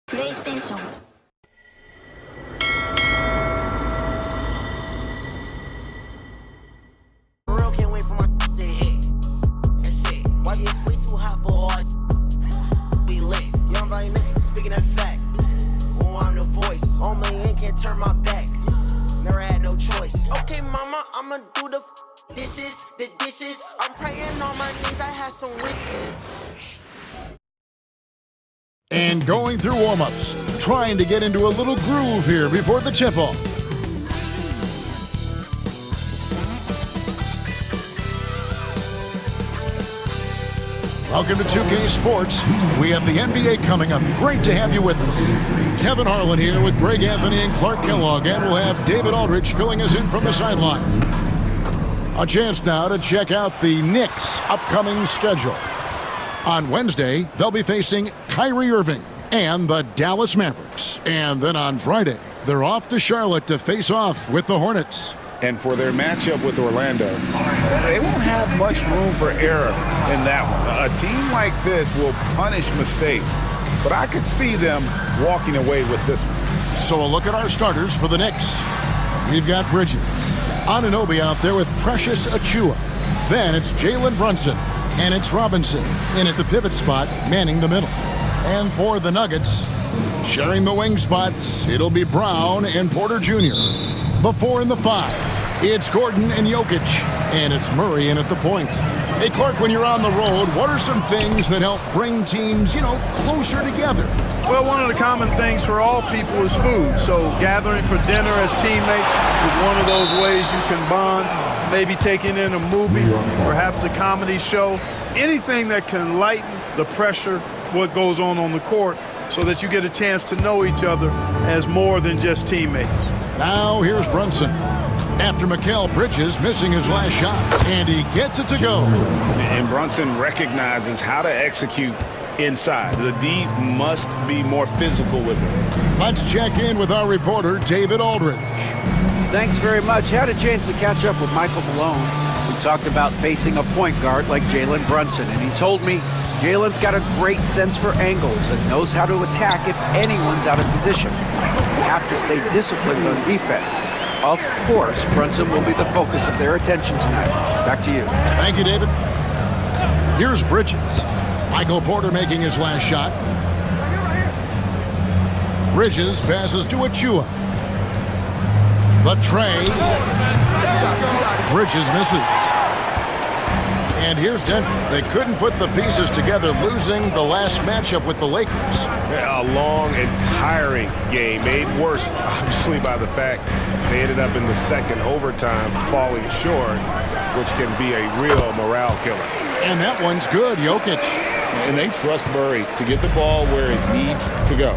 PlayStation. Real can't wait for my to hit. That's it. Why it's way too hot for all be lit. Young body nigga, speaking that fact. Oh, I'm the voice. On my end, can't turn my back. Never had no choice. Okay, mama, I'ma do the dishes. I'm praying on my knees. I have some wind. And going through warm-ups, trying to get into a little groove here before the tip-off. Welcome to 2K Sports. We have the NBA coming up. Great to have you with us. Kevin Harlan here with Greg Anthony and Clark Kellogg, and we'll have David Aldridge filling us in from the sideline. A chance now to check out the Knicks' upcoming schedule. On Wednesday, they'll be facing Kyrie Irving and the Dallas Mavericks. And then on Friday, they're off to Charlotte to face off with the Hornets. And for their matchup with Orlando, they won't have much room for error in that one. A team like this will punish mistakes, but I could see them walking away with this one. So a look at our starters for the Knicks. We've got Bridges, Anunoby out there with Precious Achiuwa. Then it's Jalen Brunson, and it's Robinson in at the pivot spot, manning the middle. And for the Nuggets, sharing the wing spots, it'll be Brown and Porter Jr. The 4 and the 5, it's Gordon and Jokic, and it's Murray in at the point. Hey, Clark, when you're on the road, what are some things that help bring teams, closer together? Well, one of the common things for all people is food. So gathering for dinner as teammates is one of those ways you can bond. Maybe taking in a movie, perhaps a comedy show. Anything that can lighten the pressure, what goes on the court, so that you get a chance to know each other as more than just teammates. Now here's Brunson. After Mikal Bridges missing his last shot, and he gets it to go. And Brunson recognizes how to execute inside. The D must be more physical with him. Let's check in with our reporter, David Aldridge. Thanks very much. Had a chance to catch up with Michael Malone. We talked about facing a point guard like Jalen Brunson, and he told me Jalen's got a great sense for angles and knows how to attack if anyone's out of position. You have to stay disciplined on defense. Of course, Brunson will be the focus of their attention tonight. Back to you. Thank you, David. Here's Bridges. Michael Porter making his last shot. Bridges passes to Achiuwa. The tray. Bridges misses. And here's Denver. They couldn't put the pieces together, losing the last matchup with the Lakers. A long and tiring game, made worse, obviously, by the fact they ended up in the second overtime falling short, which can be a real morale killer. And that one's good, Jokic. And they trust Murray to get the ball where it needs to go.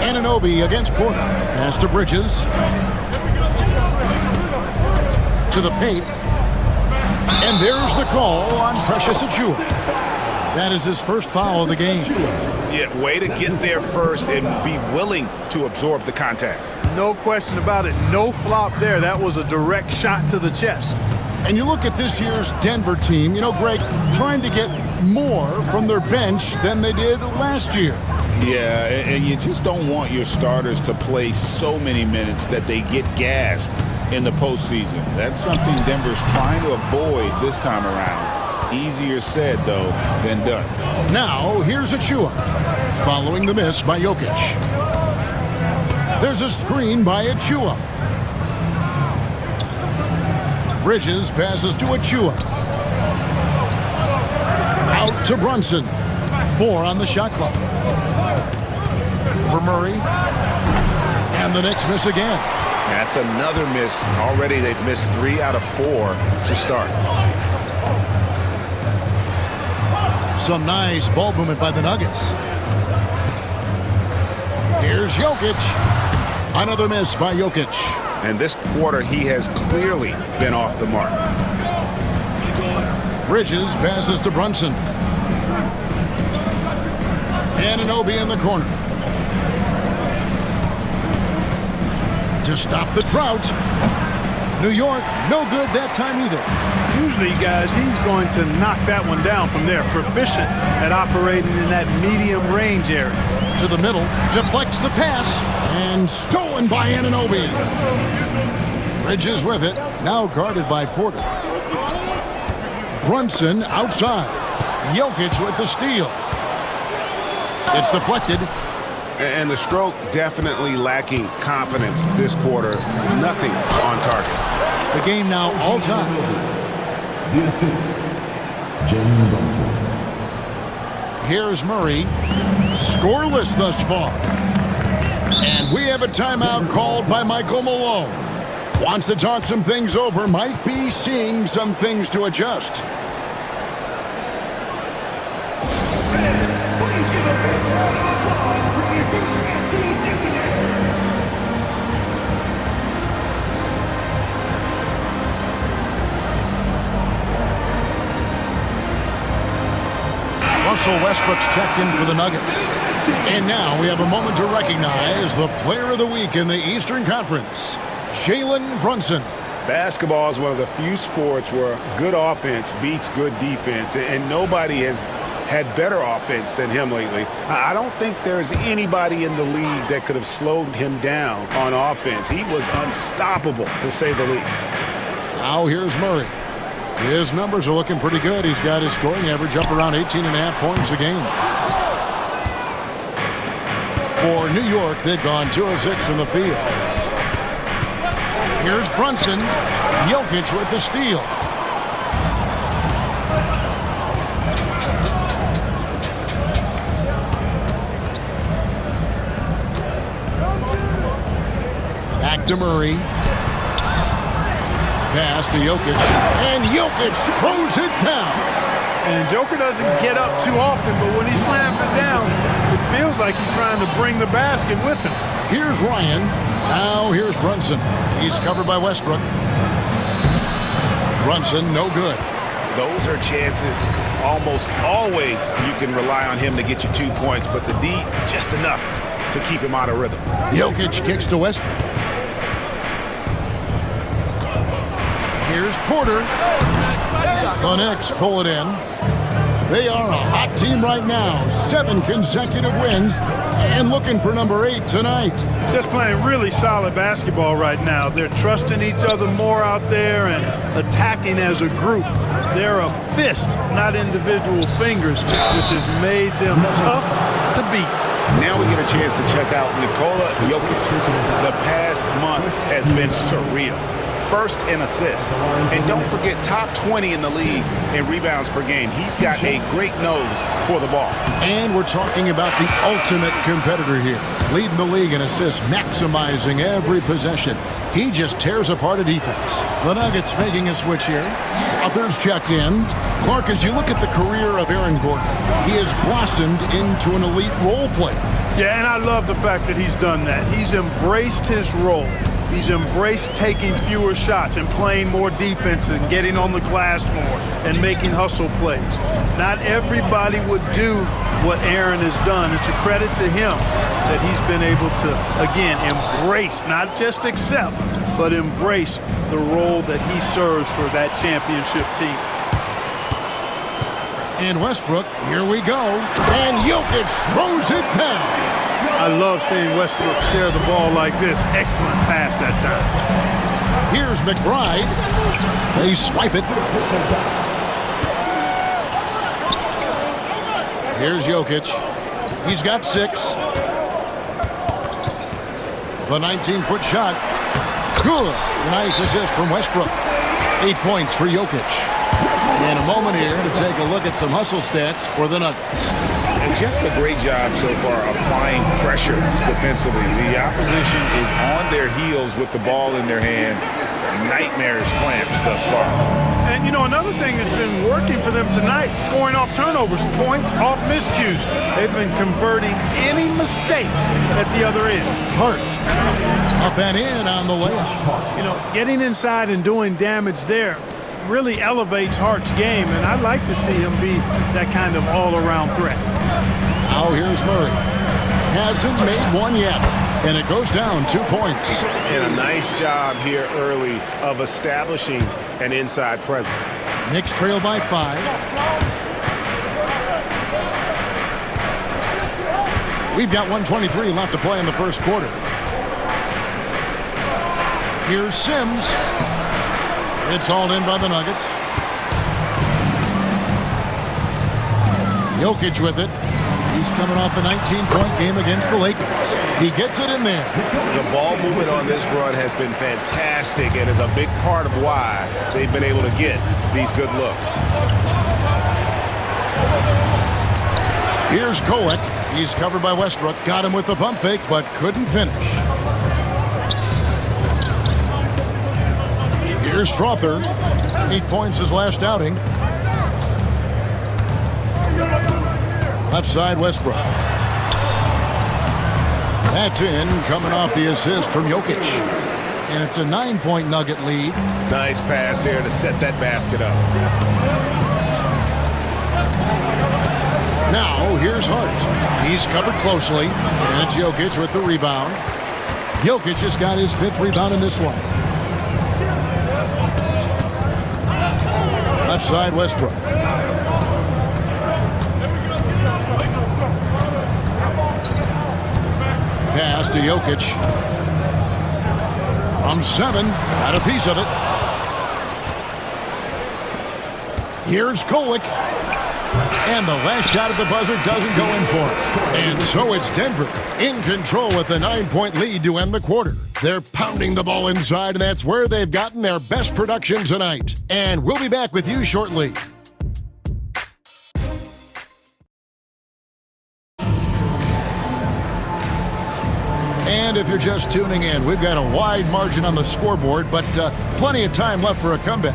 Anunoby against Porter. Pass to Bridges. To the paint. And there's the call on Precious Achiuwa. That is his first foul of the game. Yeah, way to get there first and be willing to absorb the contact. No question about it. No flop there. That was a direct shot to the chest. And you look at this year's Denver team, Greg, trying to get more from their bench than they did last year. Yeah, and you just don't want your starters to play so many minutes that they get gassed in the postseason. That's something Denver's trying to avoid this time around. Easier said, though, than done. Now, here's Achiuwa, following the miss by Jokic. There's a screen by Achiuwa. Bridges passes to Achiuwa. Out to Brunson. 4 on the shot clock. For Murray. And the Knicks miss again. That's another miss. Already they've missed 3 out of 4 to start. Some nice ball movement by the Nuggets. Here's Jokic. Another miss by Jokic. And this quarter, he has clearly been off the mark. Bridges passes to Brunson. Anunoby in the corner. To stop the drought. New York, no good that time either. usually, guys, he's going to knock that one down from there. Proficient at operating in that medium range area. To the middle, deflects the pass, and stolen by Anunoby. Bridges with it, now guarded by Porter. Brunson outside. Jokic with the steal. It's deflected. And the stroke definitely lacking confidence this quarter. Nothing on target. The game now all time. The assist, Jalen Brunson. Here's Murray. Scoreless thus far. And we have a timeout called by Michael Malone. Wants to talk some things over. Might be seeing some things to adjust. Russell Westbrook's checked in for the Nuggets. And now we have a moment to recognize the Player of the Week in the Eastern Conference, Jalen Brunson. Basketball is one of the few sports where good offense beats good defense, and nobody has had better offense than him lately. I don't think there's anybody in the league that could have slowed him down on offense. He was unstoppable, to say the least. Now here's Murray. His numbers are looking pretty good. He's got his scoring average up around 18.5 points a game. For New York, they've gone 2 of 6 in the field. Here's Brunson. Jokic with the steal. Back to Murray. Pass to Jokic, and Jokic throws it down. And Joker doesn't get up too often, but when he slams it down, it feels like he's trying to bring the basket with him. Here's Ryan. Now here's Brunson. He's covered by Westbrook. Brunson, no good. Those are chances. Almost always you can rely on him to get you 2 points, but the D, just enough to keep him out of rhythm. Jokic kicks to Westbrook. Here's Porter. The Knicks pull it in. They are a hot team right now. 7 consecutive wins and looking for number 8 tonight. Just playing really solid basketball right now. They're trusting each other more out there and attacking as a group. They're a fist, not individual fingers, which has made them tough to beat. Now we get a chance to check out Nikola Jokic. The past month has been surreal. First in assists. And don't forget, top 20 in the league in rebounds per game. He's got a great nose for the ball. And we're talking about the ultimate competitor here. Leading the league in assists, maximizing every possession. He just tears apart a defense. The Nuggets making a switch here. Others checked in. Clark, as you look at the career of Aaron Gordon, he has blossomed into an elite role player. Yeah, and I love the fact that he's done that. He's embraced his role. He's embraced taking fewer shots and playing more defense and getting on the glass more and making hustle plays. Not everybody would do what Aaron has done. It's a credit to him that he's been able to, again, embrace, not just accept, but embrace the role that he serves for that championship team. And Westbrook, here we go. And Jokic throws it down. I love seeing Westbrook share the ball like this. Excellent pass that time. Here's McBride. They swipe it. Here's Jokic. He's got 6. The 19-foot shot. Good. Nice assist from Westbrook. 8 points for Jokic. And a moment here to take a look at some hustle stats for the Nuggets. And just a great job so far applying pressure defensively. The opposition is on their heels with the ball in their hand. Nightmarish clamps thus far. And, you know, another thing that's been working for them tonight, scoring off turnovers, points off miscues. They've been converting any mistakes at the other end. Hart up and in on the layup. You know, getting inside and doing damage there really elevates Hart's game, and I'd like to see him be that kind of all-around threat. Now here's Murray. Hasn't made one yet, and it goes down 2 points. And a nice job here early of establishing an inside presence. Knicks trail by 5. We've got 1:23 left to play in the first quarter. Here's Sims. It's hauled in by the Nuggets. Jokic with it. He's coming off a 19-point game against the Lakers. He gets it in there. The ball movement on this run has been fantastic and is a big part of why they've been able to get these good looks. Here's Kolek. He's covered by Westbrook. Got him with the pump fake, but couldn't finish. Here's Strother. 8 points his last outing. Left side, Westbrook. That's in, coming off the assist from Jokic. And it's a 9-point Nugget lead. Nice pass here to set that basket up. Now, here's Hart. He's covered closely. And it's Jokic with the rebound. Jokic just got his 5th rebound in this one. Left side, Westbrook. Pass to Jokic. From 7, got a piece of it. Here's Kolek. And the last shot at the buzzer doesn't go in for him. And so it's Denver in control with a 9-point lead to end the quarter. They're pounding the ball inside, and that's where they've gotten their best production tonight. And we'll be back with you shortly. And if you're just tuning in, we've got a wide margin on the scoreboard, but plenty of time left for a comeback.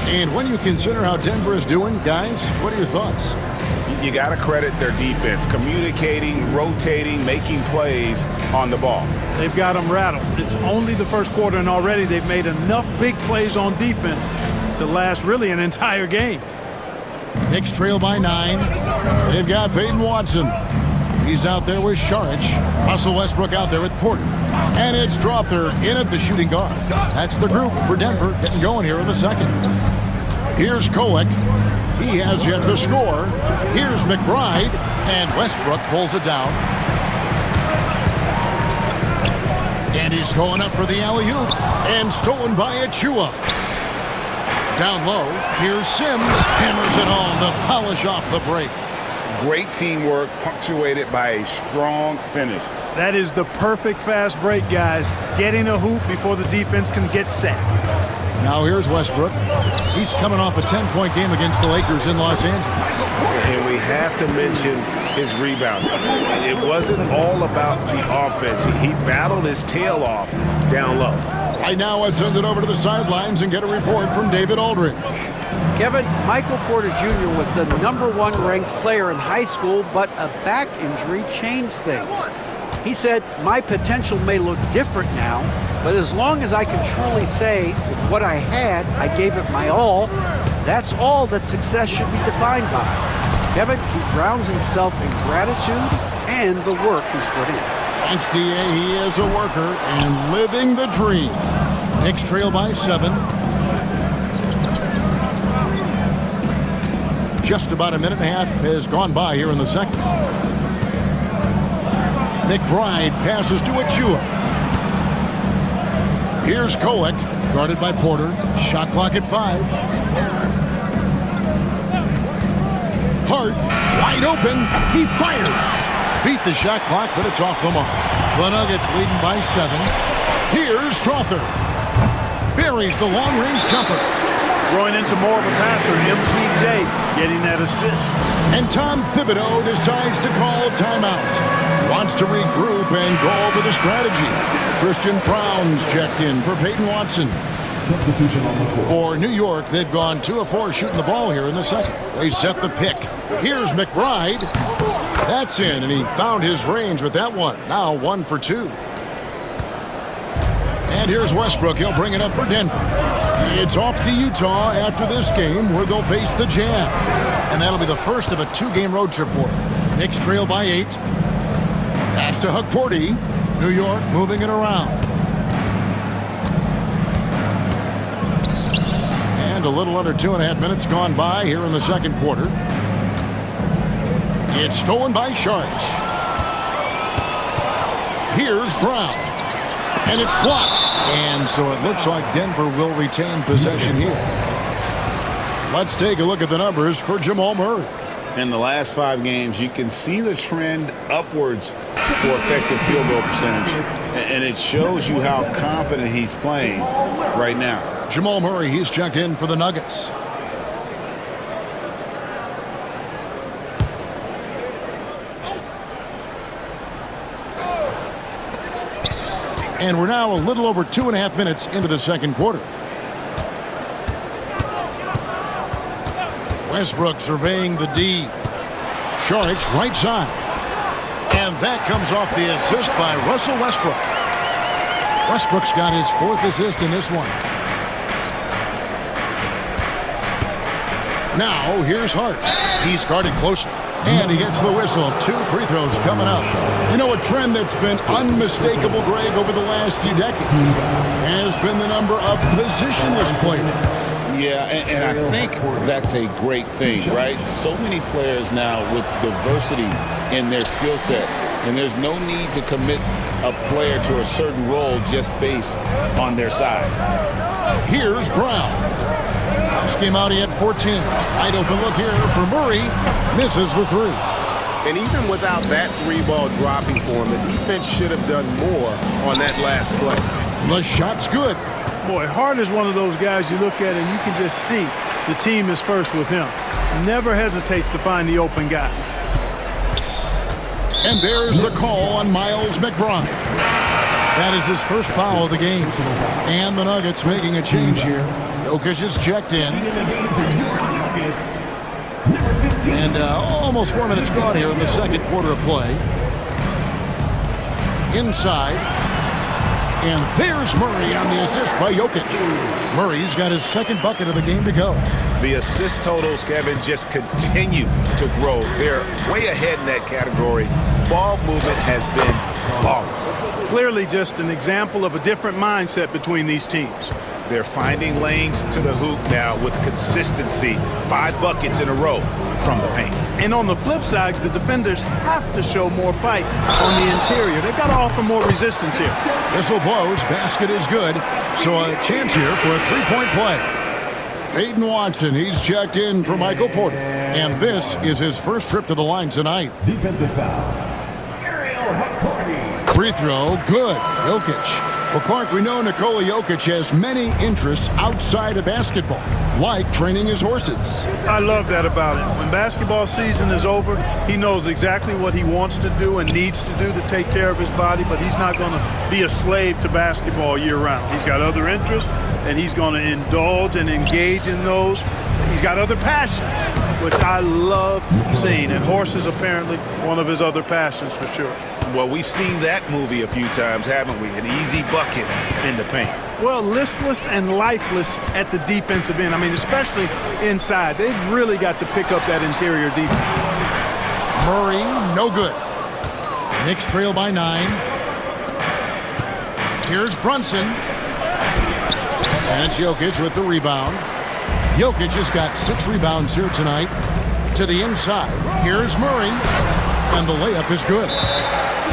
And when you consider how Denver is doing, guys, what are your thoughts? You got to credit their defense, communicating, rotating, making plays on the ball. They've got them rattled. It's only the first quarter, and already they've made enough big plays on defense to last really an entire game. Knicks trail by 9. They've got Peyton Watson. He's out there with Saric. Russell Westbrook out there with Porter. And it's Strother in at the shooting guard. That's the group for Denver getting going here in the second. Here's Kolek. He has yet to score. Here's McBride. And Westbrook pulls it down. And he's going up for the alley-oop. And stolen by Achua. Down low, here's Sims. Hammers it home to polish off the break. Great teamwork punctuated by a strong finish. That is the perfect fast break, guys. Getting a hoop before the defense can get set. Now here's Westbrook. He's coming off a 10-point game against the Lakers in Los Angeles. And we have to mention his rebound. It wasn't all about the offense. He battled his tail off down low. Right now, let's send it over to the sidelines and get a report from David Aldridge. Kevin, Michael Porter Jr. was the #1 ranked player in high school, but a back injury changed things. He said, "My potential may look different now, but as long as I can truly say with what I had, I gave it my all, that's all that success should be defined by." Kevin, he grounds himself in gratitude and the work he's put in. Thanks, D.A. He is a worker and living the dream. Knicks trail by 7. Just about a minute and a half has gone by here in the second. McBride passes to Achua. Here's Kolek, guarded by Porter. Shot clock at 5. Hart, wide open. He fires. Beat the shot clock, but it's off the mark. The Nuggets leading by 7. Here's Strother. Buries the long-range jumper. Growing into more of a passer, MPJ getting that assist. And Tom Thibodeau decides to call timeout. Wants to regroup and go over the strategy. Christian Brown's checked in for Peyton Watson. Substitution on the court. For New York, they've gone 2 of 4 shooting the ball here in the second. They set the pick. Here's McBride. That's in, and he found his range with that one. Now 1 for 2. And here's Westbrook. He'll bring it up for Denver. It's off to Utah after this game, where they'll face the Jazz. And that'll be the first of a 2-game road trip for them. Knicks trail by 8. Pass to Hukporti. New York moving it around. And And a little under 2.5 minutes gone by here in the second quarter. It's stolen by Sharks. Here's Brown. And it's blocked. And so it looks like Denver will retain possession here. Let's take a look at the numbers for Jamal Murray. In the last 5 games, you can see the trend upwards for effective field goal percentage. And it shows you how confident he's playing right now. Jamal Murray, he's checked in for the Nuggets. And we're now a little over 2.5 minutes into the second quarter. Westbrook surveying the D. Sharks right side. And that comes off the assist by Russell Westbrook. Westbrook's got his 4th assist in this one. Now here's Hart. He's guarded closer. And he gets the whistle. 2 free throws coming up. You know, a trend that's been unmistakable, Greg, over the last few decades has been the number of positionless players. Yeah, and I think that's a great thing, right? So many players now with diversity in their skill set, and there's no need to commit a player to a certain role just based on their size. Here's Brown. Last game out, he had 14. Wide open look here for Murray. Misses the 3. And even without that 3-ball dropping for him, the defense should have done more on that last play. The shot's good. Boy, Hart is one of those guys you look at and you can just see the team is first with him. Never hesitates to find the open guy. And there's the call on Miles McBride. That is his first foul of the game. And the Nuggets making a change here. Jokic is checked in. And almost 4 minutes gone here in the second quarter of play. Inside. And there's Murray on the assist by Jokic. Murray's got his 2nd bucket of the game to go. The assist totals, Kevin, just continue to grow. They're way ahead in that category. Ball movement has been flawless. Clearly just an example of a different mindset between these teams. They're finding lanes to the hoop now with consistency. 5 buckets in a row from the paint. And on the flip side, the defenders have to show more fight on the interior. They've got to offer more resistance here. Whistle blows. Basket is good. So a chance here for a 3-point play. Peyton Watson, he's checked in for Michael Porter. And this is his first trip to the line tonight. Defensive foul. Free throw, good. Jokic. Well, Clark, we know Nikola Jokic has many interests outside of basketball, like training his horses. I love that about him. When basketball season is over, he knows exactly what he wants to do and needs to do to take care of his body, but he's not going to be a slave to basketball year-round. He's got other interests, and he's going to indulge and engage in those. He's got other passions, which I love seeing, and horses apparently one of his other passions for sure. Well, we've seen that movie a few times, haven't we? An easy bucket in the paint. Well, listless and lifeless at the defensive end. I mean, especially inside. They've really got to pick up that interior defense. Murray, no good. Knicks trail by 9. Here's Brunson. And it's Jokic with the rebound. Jokic has got 6 rebounds here tonight. To the inside. Here's Murray. And the layup is good.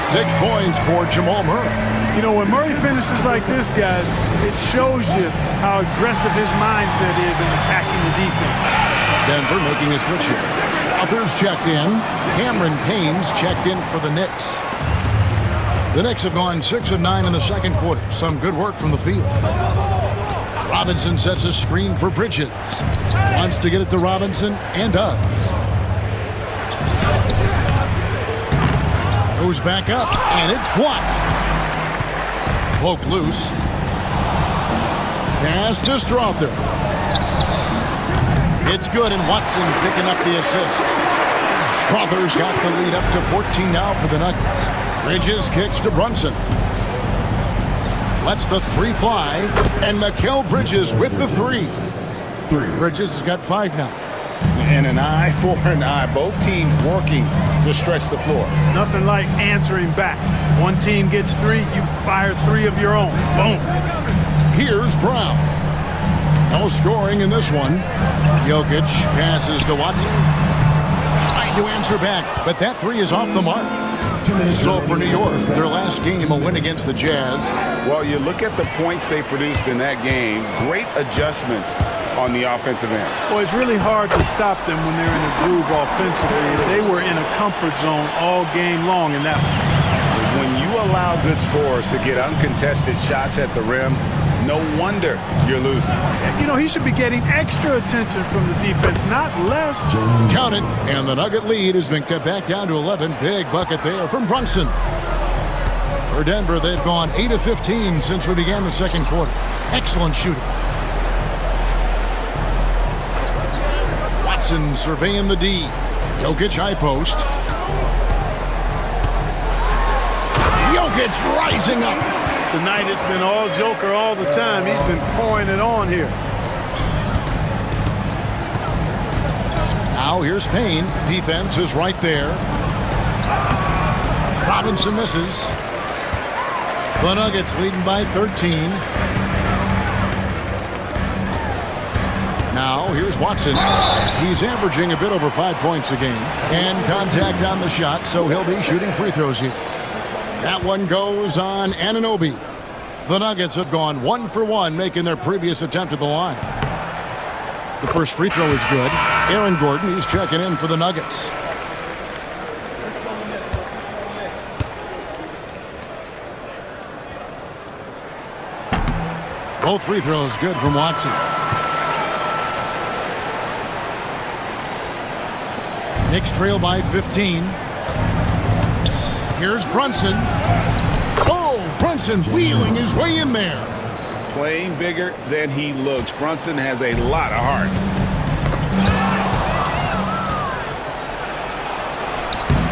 6 points for Jamal Murray. You know, when Murray finishes like this, guys, it shows you how aggressive his mindset is in attacking the defense. Denver making a switch here. Others checked in. Cameron Payne's checked in for the Knicks. The Knicks have gone 6 of 9 in the second quarter. Some good work from the field. Robinson sets a screen for Bridges. Wants to get it to Robinson and does. Goes back up, and it's blocked. Poke loose. Pass to Strother. It's good, and Watson picking up the assist. Strother's got the lead up to 14 now for the Nuggets. Bridges kicks to Brunson. Lets the 3 fly, and Mikal Bridges with the 3. Bridges has got 5 now. And an eye for an eye. Both teams working to stretch the floor. Nothing like answering back. One team gets 3, you fire 3 of your own. Boom. Here's Brown. No scoring in this one. Jokic passes to Watson. Trying to answer back, but that three is off the mark. So for New York, their last game, a win against the Jazz. Well, you look at the points they produced in that game. Great adjustments on the offensive end. Well, it's really hard to stop them when they're in a groove offensively. They were in a comfort zone all game long in that one. When you allow good scorers to get uncontested shots at the rim, no wonder you're losing. You know, he should be getting extra attention from the defense, not less. Count it, and the Nugget lead has been cut back down to 11. Big bucket there from Brunson. For Denver, they've gone 8 of 15 since we began the second quarter. Excellent shooting. Watson surveying the D. Jokic high post. Jokic rising up. Tonight it's been all Joker all the time. He's been pouring it on here. Now here's Payne. Defense is right there. Robinson misses. The Nuggets leading by 13. Now here's Watson. He's averaging a bit over 5 points a game. And contact on the shot, so he'll be shooting free throws here. That one goes on Anunoby. The Nuggets have gone 1 for 1, making their previous attempt at the line. The first free throw is good. Aaron Gordon, he's checking in for the Nuggets. Both free throws good from Watson. Knicks trail by 15. Here's Brunson. Oh, Brunson wheeling his way in there. Playing bigger than he looks. Brunson has a lot of heart.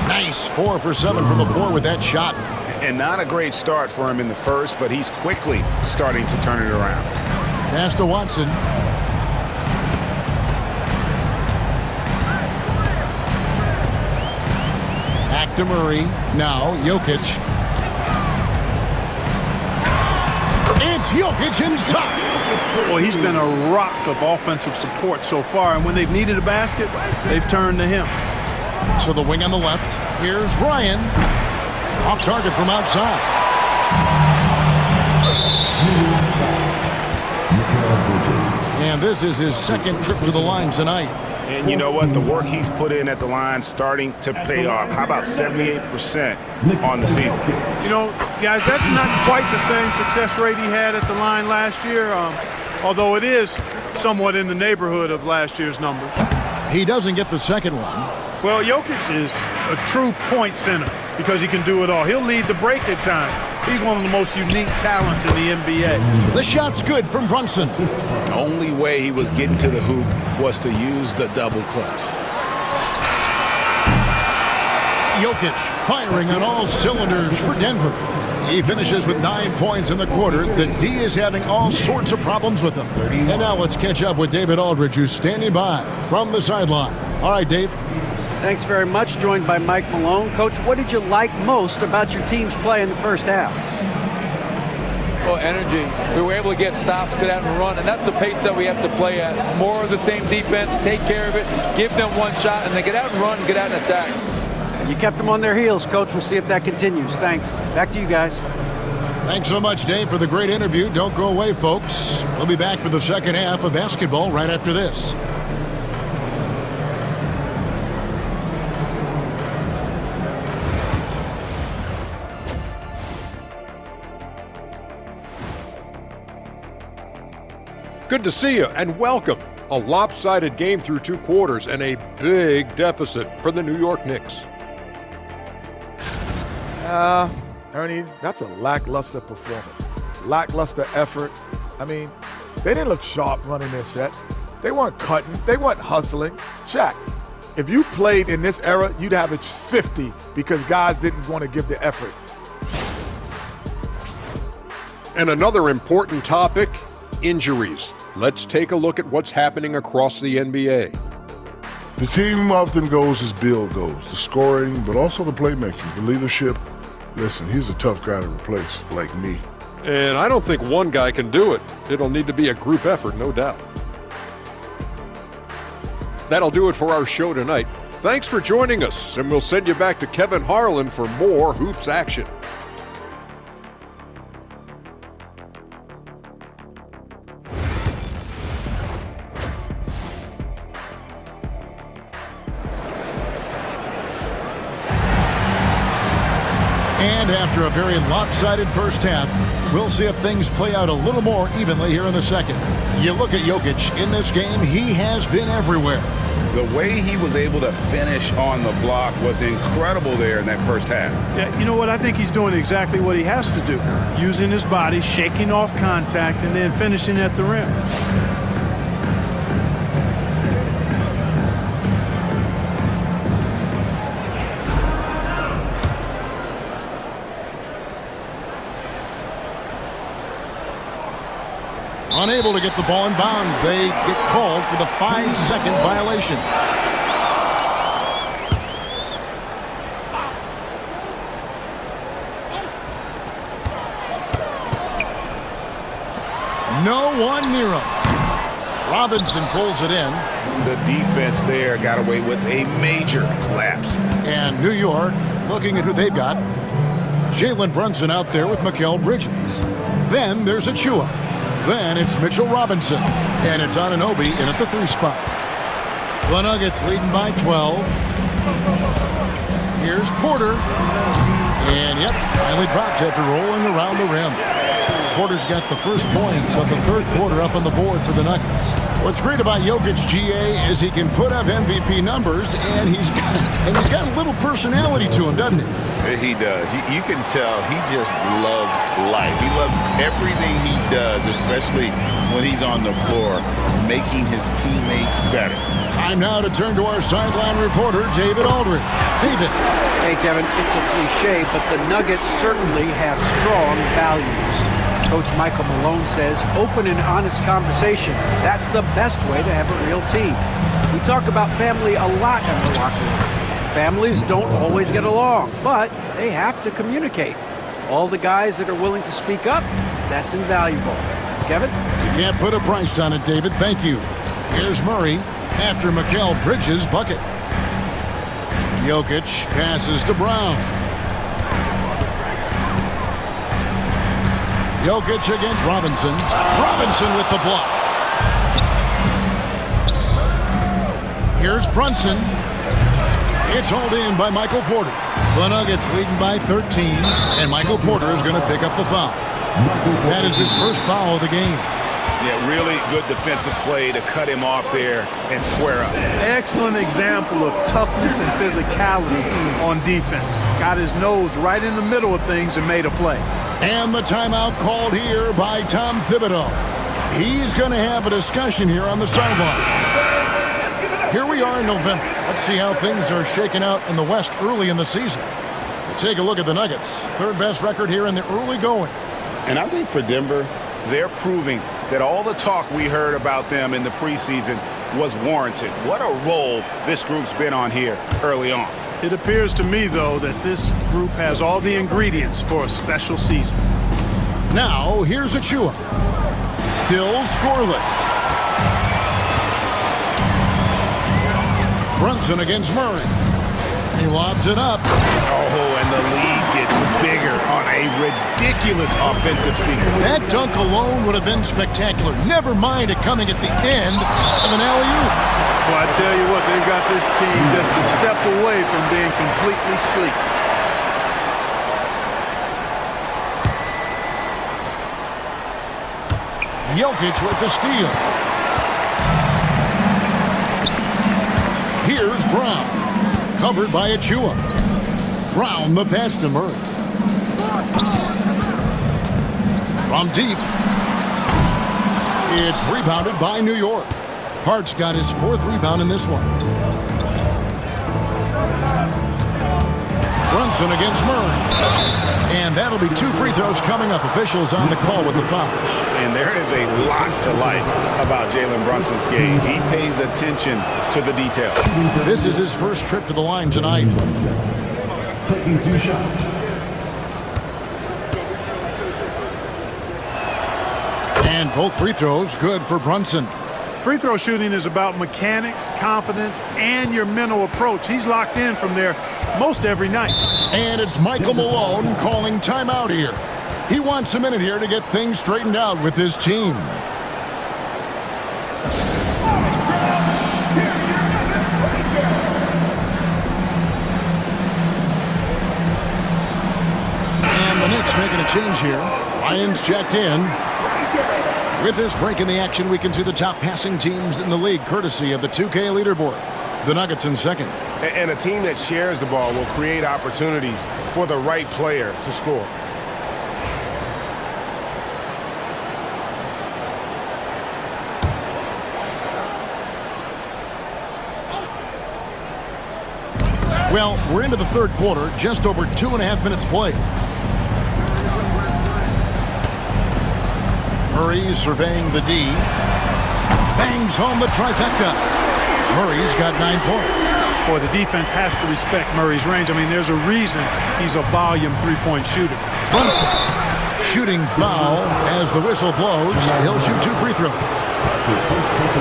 Nice 4 for 7 from the floor with that shot. And not a great start for him in the first, but he's quickly starting to turn it around. Pass to Watson. Back to Murray. Now Jokic. It's Jokic inside. Boy, he's been a rock of offensive support so far, and when they've needed a basket, they've turned to him. To the wing on the left. Here's Ryan. Off target from outside. And this is his second trip to the line tonight. And you know what? The work he's put in at the line starting to pay off. How about 78% on the season? You know, guys, that's not quite the same success rate he had at the line last year, although it is somewhat in the neighborhood of last year's numbers. He doesn't get the second one. Well, Jokic is a true point center because he can do it all. He'll lead the break at times. He's one of the most unique talents in the NBA. The shot's good from Brunson. The only way he was getting to the hoop was to use the double clutch. Jokic firing on all cylinders for Denver. He finishes with 9 points in the quarter. The D is having all sorts of problems with him. And now let's catch up with David Aldridge, who's standing by from the sideline. All right, Dave. Thanks very much. Joined by Mike Malone. Coach, what did you like most about your team's play in the first half? Well, energy. We were able to get stops, get out and run, and that's the pace that we have to play at. More of the same defense, take care of it, give them one shot, and then get out and run, get out and attack. You kept them on their heels, Coach. We'll see if that continues. Thanks. Back to you guys. Thanks so much, Dave, for the great interview. Don't go away, folks. We'll be back for the second half of basketball right after this. Good to see you and welcome. A lopsided game through 2 quarters and a big deficit for the New York Knicks. Ernie, that's a lackluster performance. Lackluster effort. I mean, they didn't look sharp running their sets. They weren't cutting. They weren't hustling. Shaq, if you played in this era, you'd average 50 because guys didn't want to give the effort. And another important topic, injuries. Let's take a look at what's happening across the NBA. The team often goes as Bill goes, the scoring, but also the playmaking, the leadership. Listen, he's a tough guy to replace, like me. And I don't think one guy can do it. It'll need to be a group effort, no doubt. That'll do it for our show tonight. Thanks for joining us, and we'll send you back to Kevin Harlan for more hoops action. And after a very lopsided first half, we'll see if things play out a little more evenly here in the second. You look at Jokic in this game, he has been everywhere. The way he was able to finish on the block was incredible there in that first half. Yeah, you know what? I think he's doing exactly what he has to do. Using his body, shaking off contact, and then finishing at the rim. Unable to get the ball in bounds. They get called for the 5-second violation. No one near him. Robinson pulls it in. The defense there got away with a major lapse. And New York, looking at who they've got. Jalen Brunson out there with Mikal Bridges. Then there's Achua. Then it's Mitchell Robinson. And it's Anunoby in at the 3 spot. The Nuggets leading by 12. Here's Porter. And yep, finally drops after rolling around the rim. Porter's got the first points of the third quarter up on the board for the Nuggets. What's great about Jokic, GA, is he can put up MVP numbers, and he's got a little personality to him, doesn't he? He does. You can tell he just loves life. He loves everything he does, especially when he's on the floor, making his teammates better. Time now to turn to our sideline reporter, David Aldridge. David. Hey, Kevin, it's a cliche, but the Nuggets certainly have strong values. Coach Michael Malone says open and honest conversation. That's the best way to have a real team. We talk about family a lot in the locker room. Families don't always get along, but they have to communicate. All the guys that are willing to speak up, that's invaluable. Kevin? You can't put a price on it, David. Thank you. Here's Murray after Mikal Bridges' bucket. Jokic passes to Brown. Jokic against Robinson. Robinson with the block. Here's Brunson. It's hauled in by Michael Porter. The Nuggets leading by 13, and Michael Porter is going to pick up the foul. That is his first foul of the game. Yeah, really good defensive play to cut him off there and square up. Excellent example of toughness and physicality on defense. Got his nose right in the middle of things and made a play. And the timeout called here by Tom Thibodeau. He's going to have a discussion here on the sideline. Here we are in November. Let's see how things are shaking out in the West early in the season. We'll take a look at the Nuggets. Third best record here in the early going. And I think for Denver, they're proving that all the talk we heard about them in the preseason was warranted. What a role this group's been on here early on. It appears to me, though, that this group has all the ingredients for a special season. Now, here's Achua. Still scoreless. Brunson against Murray. He lobs it up. Oh, and the lead gets bigger on a ridiculous offensive sequence. That dunk alone would have been spectacular. Never mind it coming at the end of an alley-oop. Well, I tell you what, they've got this team just a step away from being completely sleep. Jokic with the steal. Here's Brown. Covered by Achua. Brown the pass to Murray. From deep. It's rebounded by New York. Hart's got his 4th rebound in this one. Brunson against Murray. And that'll be 2 free throws coming up. Officials on the call with the foul. And there is a lot to like about Jalen Brunson's game. He pays attention to the details. This is his first trip to the line tonight. Taking 2 shots. And both free throws good for Brunson. Free throw shooting is about mechanics, confidence, and your mental approach. He's locked in from there most every night. And it's Michael Malone calling timeout here. He wants a minute here to get things straightened out with his team. And the Knicks making a change here. Lions checked in. With this break in the action, we can see the top passing teams in the league, courtesy of the 2K leaderboard. The Nuggets in second. And a team that shares the ball will create opportunities for the right player to score. Well, we're into the third quarter, just over 2.5 minutes played. Murray surveying the D. Bangs home the trifecta. Murray's got 9 points. Boy, the defense has to respect Murray's range. I mean, there's a reason he's a volume three-point shooter. Brunson shooting foul as the whistle blows. He'll shoot 2 free throws.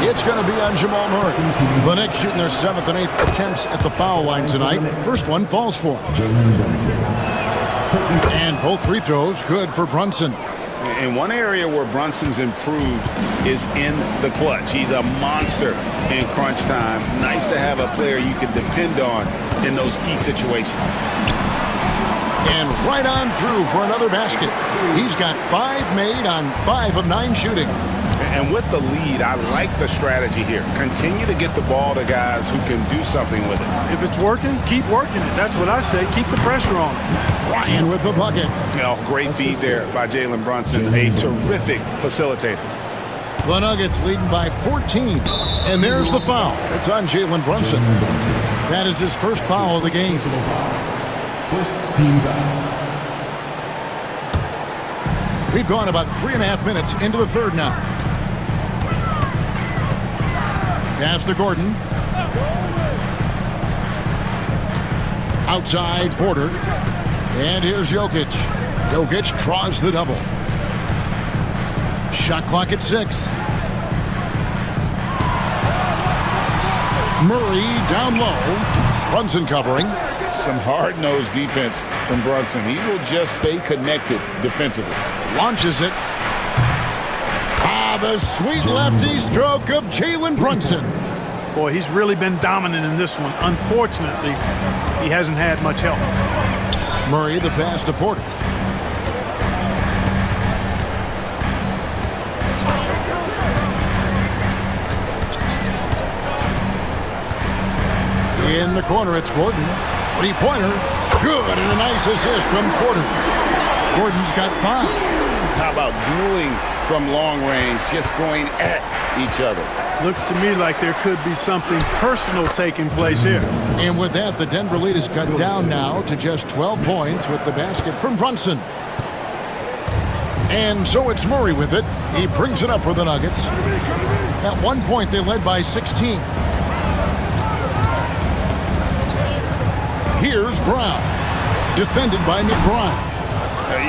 It's going to be on Jamal Murray. The Knicks shooting their 7th and 8th attempts at the foul line tonight. First one falls for him. And both free throws good for Brunson. And one area where Brunson's improved is in the clutch. He's a monster in crunch time. Nice to have a player you can depend on in those key situations. And right on through for another basket. He's got 5 made on 5 of 9 shooting. And with the lead, I like the strategy here. Continue to get the ball to guys who can do something with it. If it's working, keep working it. That's what I say. Keep the pressure on him. Ryan with the bucket. Great feed there by Jalen Brunson. A terrific facilitator. The Nuggets leading by 14. And there's the foul. It's on Jalen Brunson. That is his first foul of the game. First team foul. We've gone about 3.5 minutes into the third now. Pass to Gordon. Outside Porter. And here's Jokic. Jokic draws the double. Shot clock at 6. Murray down low. Brunson covering. Some hard-nosed defense from Brunson. He will just stay connected defensively. Launches it. The sweet lefty stroke of Jalen Brunson. Boy, he's really been dominant in this one. Unfortunately, he hasn't had much help. Murray the pass to Porter. In the corner, it's Gordon. 3-pointer. Good, and a nice assist from Porter. Gordon's got 5. How about dueling from long range, just going at each other? Looks to me like there could be something personal taking place here. And with that, the Denver lead is cut down now to just 12 points with the basket from Brunson. And so it's Murray with it. He brings it up for the Nuggets. At one point, they led by 16. Here's Brown, defended by McBride.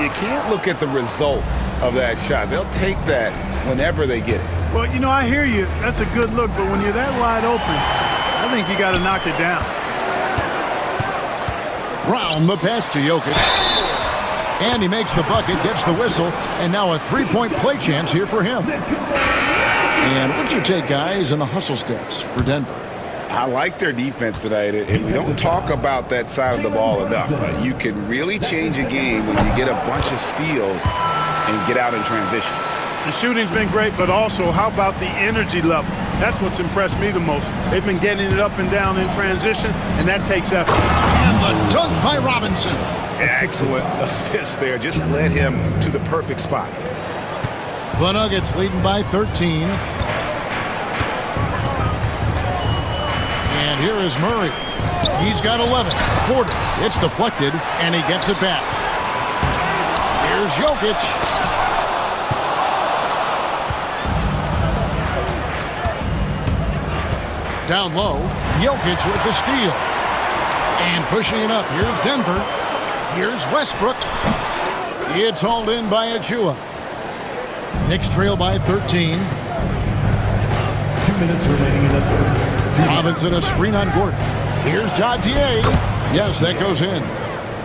You can't look at the result of that shot. They'll take that whenever they get it. Well, you know, I hear you. That's a good look, but when you're that wide open, I think you got to knock it down. Brown, the pass to Jokic. And he makes the bucket, gets the whistle, and now a 3-point play chance here for him. And what's your take, guys, on the hustle stats for Denver? I like their defense tonight, and we don't talk about that side of the ball enough. You can really change a game when you get a bunch of steals and get out in transition. The shooting's been great, but also how about the energy level? That's what's impressed me the most. They've been getting it up and down in transition, and that takes effort. And the dunk by Robinson. Excellent assist there. Just led him to the perfect spot. The Nuggets leading by 13. And here is Murray. He's got 11. Porter. It's deflected, and he gets it back. Here's Jokic. Down low, Jokic with the steal. And pushing it up, here's Denver. Here's Westbrook. It's hauled in by Achua. Knicks trail by 13. 2 minutes remaining in the third. Robinson a screen on Gordon. Here's Jadier. Yes, that goes in.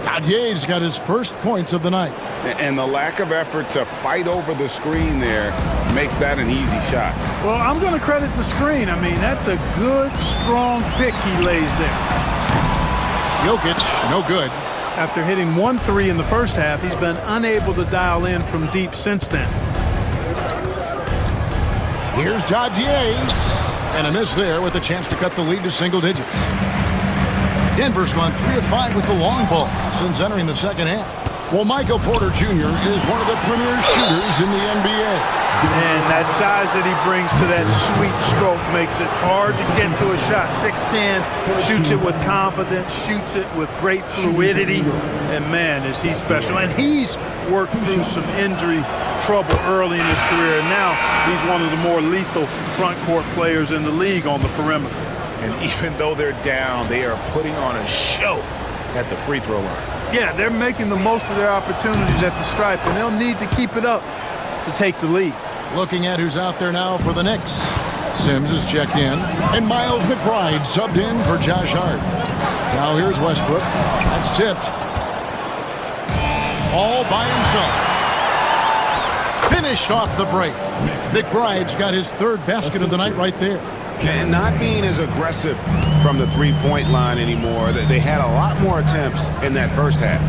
Jadier's got his first points of the night. And the lack of effort to fight over the screen there makes that an easy shot. Well, I'm going to credit the screen. I mean, that's a good, strong pick he lays there. Jokic, no good. After hitting 1-3 in the first half, he's been unable to dial in from deep since then. Here's Jadier. And a miss there with a chance to cut the lead to single digits. Denver's gone 3 of 5 with the long ball since entering the second half. Well, Michael Porter Jr. is one of the premier shooters in the NBA. And that size that he brings to that sweet stroke makes it hard to get to a shot. 6'10", shoots it with confidence, shoots it with great fluidity. And man, is he special. And he's worked through some injury trouble early in his career. And now he's one of the more lethal front court players in the league on the perimeter. And even though they're down, they are putting on a show at the free throw line. Yeah, they're making the most of their opportunities at the stripe, and they'll need to keep it up to take the lead. Looking at who's out there now for the Knicks. Sims is checked in, and Miles McBride subbed in for Josh Hart. Now here's Westbrook. That's tipped. All by himself. Finished off the break. McBride's got his third basket of the night right there. And not being as aggressive from the three-point line anymore. They had a lot more attempts in that first half.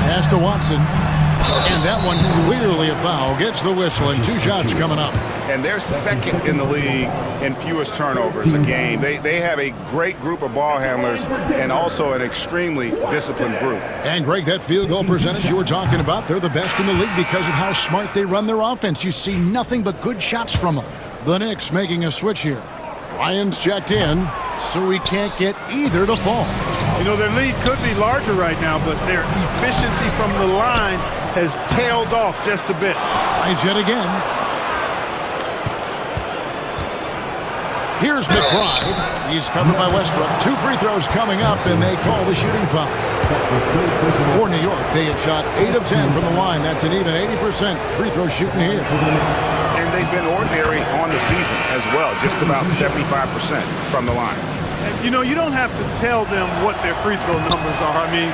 Pass to Watson. And that one clearly a foul. Gets the whistle, and 2 shots coming up. And they're second in the league in fewest turnovers a game. They have a great group of ball handlers and also an extremely disciplined group. And Greg, that field goal percentage you were talking about, they're the best in the league because of how smart they run their offense. You see nothing but good shots from them. The Knicks making a switch here. Ryan's checked in, so we can't get either to fall. You know, their lead could be larger right now, but their efficiency from the line has tailed off just a bit. Tries yet again. Here's McBride. He's covered by Westbrook. 2 free throws coming up, and they call the shooting foul. For New York, they have shot 8 of 10 from the line. That's an even 80% free throw shooting here. And they've been ordinary on the season as well, just about 75% from the line. And, you know, you don't have to tell them what their free throw numbers are. I mean,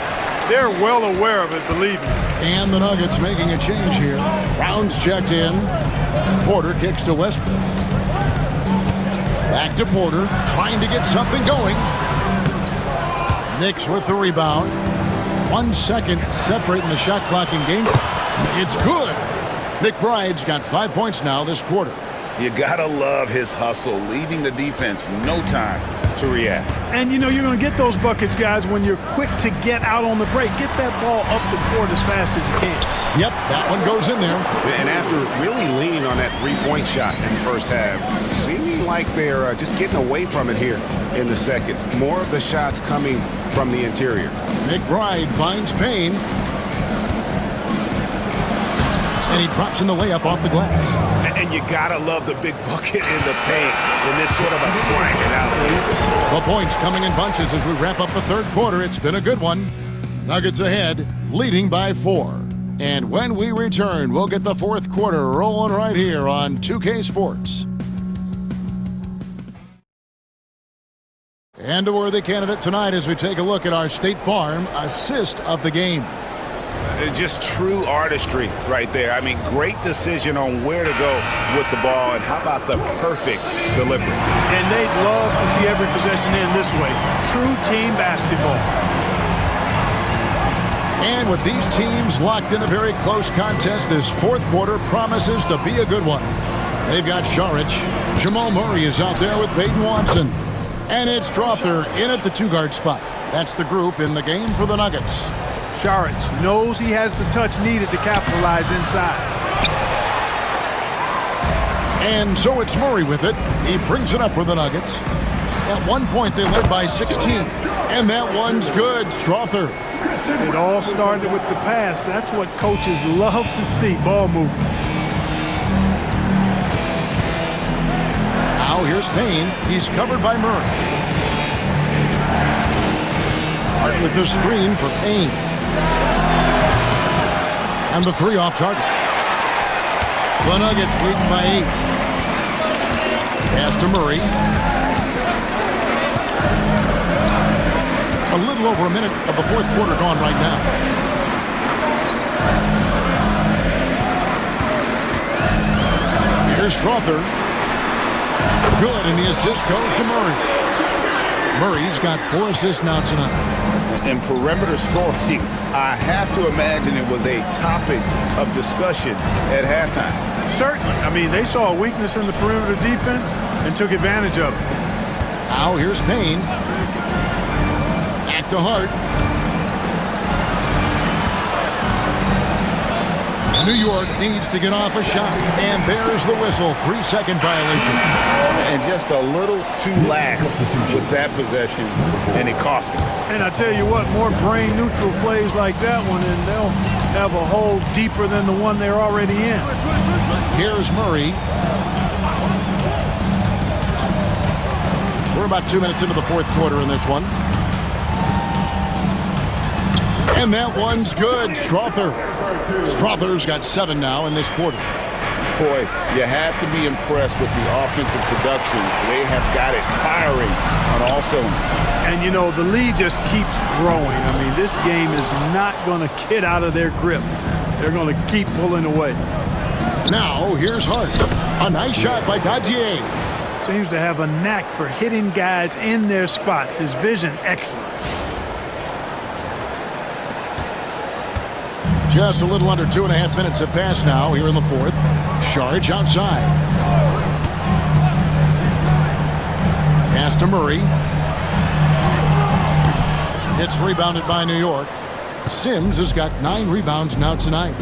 they're well aware of it, believe me. And the Nuggets making a change here. Brown's checked in. Porter kicks to Westbrook. Back to Porter, trying to get something going. Knicks with the rebound. 1 second separating the shot clock in game. It's good. McBride's got 5 points now this quarter. You gotta love his hustle, leaving the defense no time to react. And, you know, you're going to get those buckets, guys, when you're quick to get out on the break. Get that ball up the court as fast as you can. Yep, that one goes in there. And after really leaning on that three-point shot in the first half, seeming like they're just getting away from it here in the second. More of the shots coming from the interior. McBride finds Payne. And he drops in the layup off the glass. And you gotta love the big bucket in the paint in this sort of a grind it out. The points coming in bunches as we wrap up the third quarter. It's been a good one. Nuggets ahead, leading by 4. And when we return, we'll get the fourth quarter rolling right here on 2K Sports. And a worthy candidate tonight as we take a look at our State Farm assist of the game. Just true artistry right there. I mean, great decision on where to go with the ball, and how about the perfect delivery. And they'd love to see every possession end this way. True team basketball. And with these teams locked in a very close contest, this fourth quarter promises to be a good one. They've got Saric. Jamal Murray is out there with Peyton Watson. And it's Strother in at the 2-guard spot. That's the group in the game for the Nuggets. Saric knows he has the touch needed to capitalize inside. And so it's Murray with it. He brings it up for the Nuggets. At one point, they led by 16. And that one's good. Strother. It all started with the pass. That's what coaches love to see, ball movement. Now here's Payne. He's covered by Murray. Hart with the screen for Payne. And the 3 off target. The Nuggets leading by 8. Pass to Murray. A little over a minute of the fourth quarter gone right now. Here's Strother. Good, and the assist goes to Murray. Murray's got 4 assists now tonight. And perimeter scoring, I have to imagine it was a topic of discussion at halftime. Certainly. I mean, they saw a weakness in the perimeter defense and took advantage of it. Now here's Payne. Back to Hart. New York needs to get off a shot. And there's the whistle. 3-second violation. And just a little too lax with that possession, and it cost him. And I tell you what, more brain-neutral plays like that one, and they'll have a hole deeper than the one they're already in. Here's Murray. We're about 2 minutes into the fourth quarter in this one. And that one's good. Strother's got 7 now in this quarter. Boy, you have to be impressed with the offensive production. They have got it firing on all cylinders. And, you know, the lead just keeps growing. I mean, this game is not going to get out of their grip. They're going to keep pulling away. Now, here's Hart. A nice shot by Dadier. Seems to have a knack for hitting guys in their spots. His vision, excellent. Just a little under 2.5 minutes have passed now here in the fourth. Sharge outside. Pass to Murray. It's rebounded by New York. Sims has got 9 rebounds now tonight.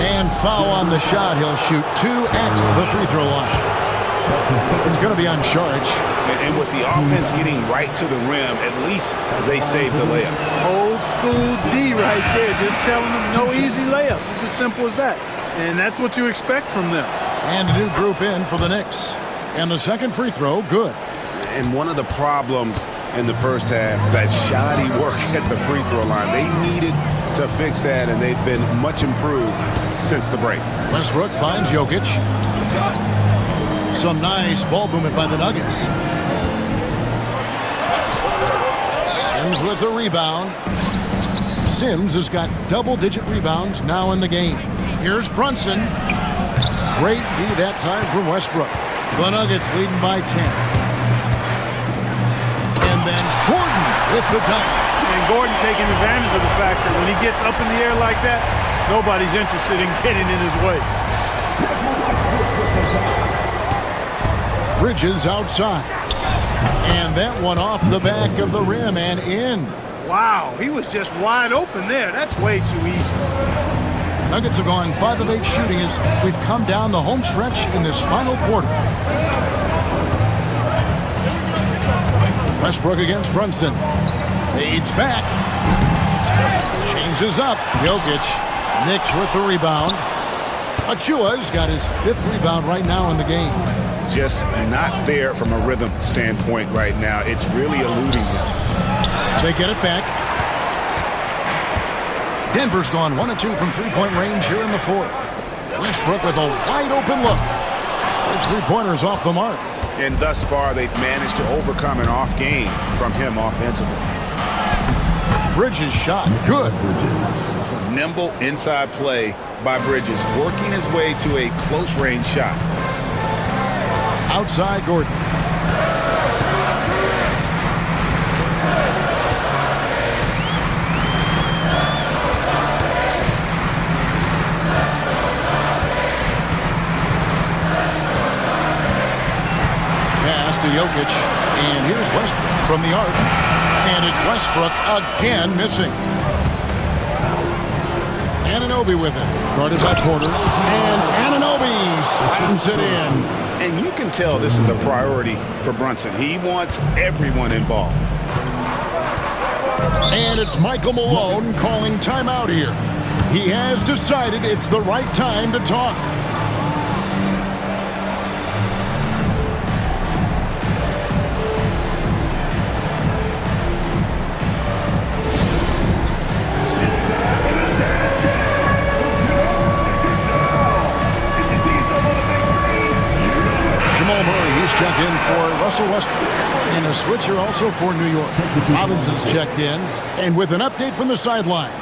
And foul on the shot. He'll shoot 2 at the free throw line. It's going to be on Sharge. And with the offense getting right to the rim, at least they saved the layup. Old school D right there, just telling them no easy layups. It's as simple as that. And that's what you expect from them. And a new group in for the Knicks. And the second free throw, good. And one of the problems in the first half, that shoddy work at the free throw line. They needed to fix that, and they've been much improved since the break. Westbrook finds Jokic. Some nice ball movement by the Nuggets. Sims with the rebound. Sims has got double-digit rebounds now in the game. Here's Brunson. Great D that time from Westbrook. The Nuggets leading by 10. And then Gordon with the dunk. And Gordon taking advantage of the fact that when he gets up in the air like that, nobody's interested in getting in his way. Bridges outside. And that one off the back of the rim and in. Wow, he was just wide open there. That's way too easy. Nuggets have gone 5 of 8 shooting as we've come down the home stretch in this final quarter. Westbrook against Brunson. Fades back. Changes up. Jokic. Knicks with the rebound. Achua's got his 5th rebound right now in the game. Just not there from a rhythm standpoint right now. It's really eluding him. They get it back. Denver's gone 1 of 2 from three-point range here in the fourth. Westbrook with a wide-open look. Those three-pointers off the mark. And thus far, they've managed to overcome an off game from him offensively. Bridges shot. Good. Nimble inside play by Bridges, working his way to a close-range shot. Outside Gordon. Pass to Jokic. And here's Westbrook from the arc. And it's Westbrook again missing. Anunoby with it. Guarded by Porter. And Anunoby slams it in. And you can tell this is a priority for Brunson. He wants everyone involved. And it's Michael Malone calling timeout here. He has decided it's the right time to talk. Russell Westbrook. And a switcher also for New York. Robinson's checked in. And with an update from the sidelines,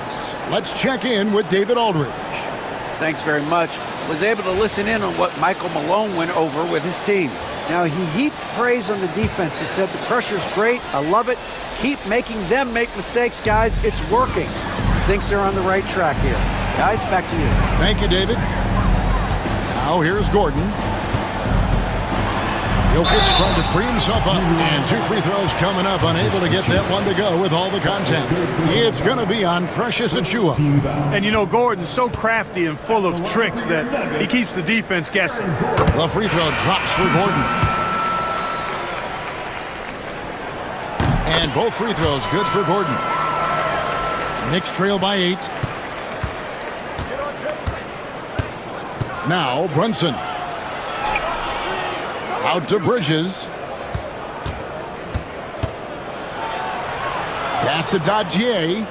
let's check in with David Aldridge. Thanks very much. Was able to listen in on what Michael Malone went over with his team. Now, he heaped praise on the defense. He said, the pressure's great. I love it. Keep making them make mistakes, guys. It's working. He thinks they're on the right track here. Guys, back to you. Thank you, David. Now here's Gordon. Jokic trying to free himself up. And 2 free throws coming up. Unable to get that one to go with all the contact. It's going to be on Precious Achiuwa. And you know, Gordon's so crafty and full of tricks that he keeps the defense guessing. The free throw drops for Gordon. And both free throws good for Gordon. Knicks trail by 8. Now Brunson. Out to Bridges. Pass to Dodgier.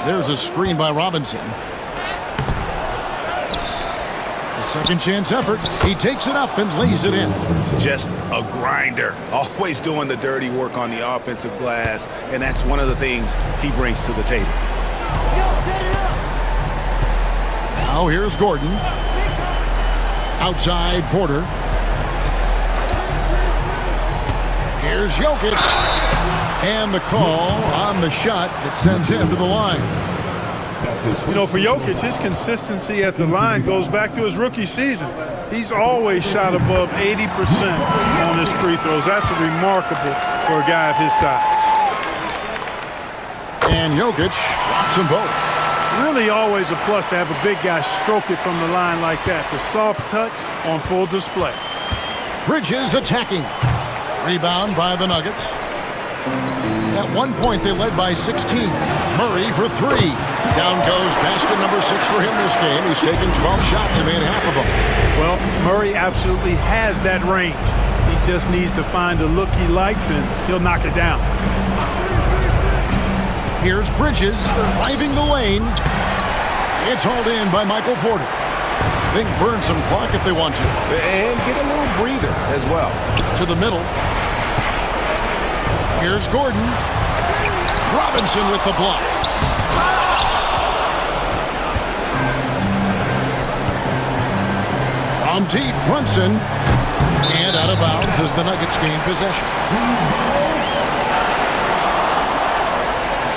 There's a screen by Robinson. A second chance effort. He takes it up and lays it in. Just a grinder. Always doing the dirty work on the offensive glass. And that's one of the things he brings to the table. Now here's Gordon. Outside Porter. Here's Jokic. And the call on the shot that sends him to the line. You know, for Jokic, his consistency at the line goes back to his rookie season. He's always shot above 80% on his free throws. That's remarkable for a guy of his size. And Jokic drops them both. Really always a plus to have a big guy stroke it from the line like that. The soft touch on full display. Bridges attacking. Rebound by the Nuggets. At one point, they led by 16. Murray for 3. Down goes basket number 6 for him this game. He's taken 12 shots and made half of them. Well, Murray absolutely has that range. He just needs to find the look he likes, and he'll knock it down. Here's Bridges driving the lane. It's hauled in by Michael Porter. They can burn some clock if they want to. And get a little breather as well. To the middle. Here's Gordon. Robinson with the block. On deep, Brunson. And out of bounds as the Nuggets gain possession.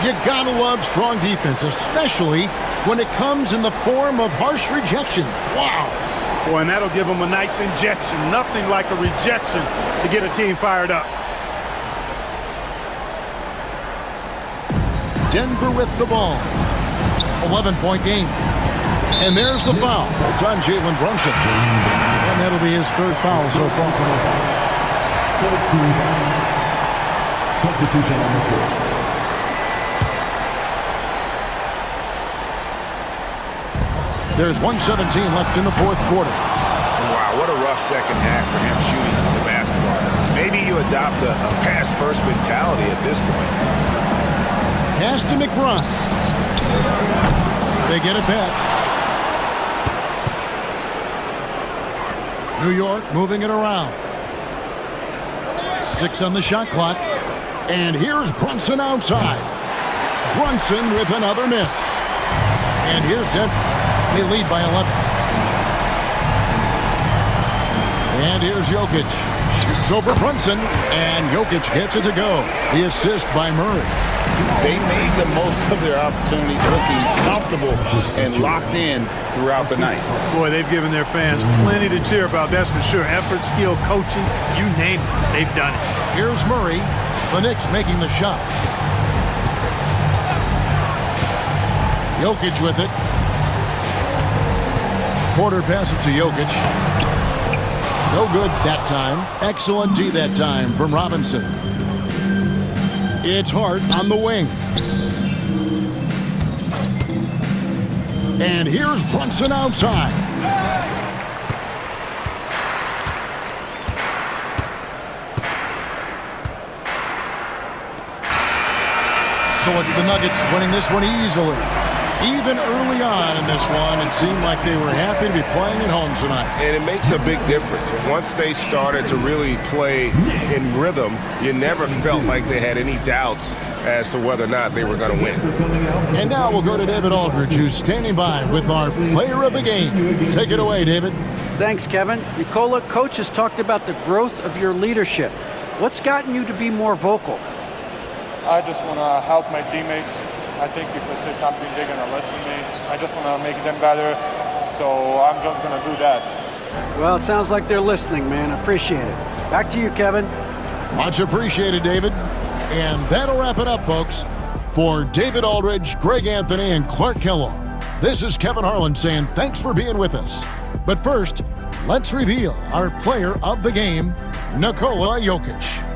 You gotta love strong defense, especially when it comes in the form of harsh rejections. Wow. Boy, and that'll give them a nice injection. Nothing like a rejection to get a team fired up. Denver with the ball. 11-point game. And there's the foul. It's on Jalen Brunson. And that'll be his 3rd foul so far. Substitution on the court. There's 1:17 left in the 4th quarter. Wow, what a rough second half for him shooting the basketball. Maybe you adopt a pass-first mentality at this point. Pass to McBride. They get it back. New York moving it around. 6 on the shot clock. And here's Brunson outside. Brunson with another miss. And here's Denver. They lead by 11. And here's Jokic. Shoots over Brunson. And Jokic gets it to go. The assist by Murray. They made the most of their opportunities, looking comfortable and locked in throughout the night. Boy, they've given their fans plenty to cheer about, that's for sure. Effort, skill, coaching, you name it, they've done it. Here's Murray. The Knicks making the shot. Jokic with it. Porter passes to Jokic. No good that time. Excellent D that time from Robinson. It's Hart on the wing. And here's Brunson outside. So it's the Nuggets winning this one easily. Even early on in this one, it seemed like they were happy to be playing at home tonight. And it makes a big difference. Once they started to really play in rhythm, you never felt like they had any doubts as to whether or not they were going to win. And now we'll go to David Aldridge, who's standing by with our player of the game. Take it away, David. Thanks, Kevin. Nikola, coach has talked about the growth of your leadership. What's gotten you to be more vocal? I just want to help my teammates. I think if they say something, they're going to listen to me. I just want to make them better, so I'm just going to do that. Well, it sounds like they're listening, man. Appreciate it. Back to you, Kevin. Much appreciated, David. And that'll wrap it up, folks. For David Aldridge, Greg Anthony, and Clark Kellogg, this is Kevin Harlan saying thanks for being with us. But first, let's reveal our player of the game, Nikola Jokic.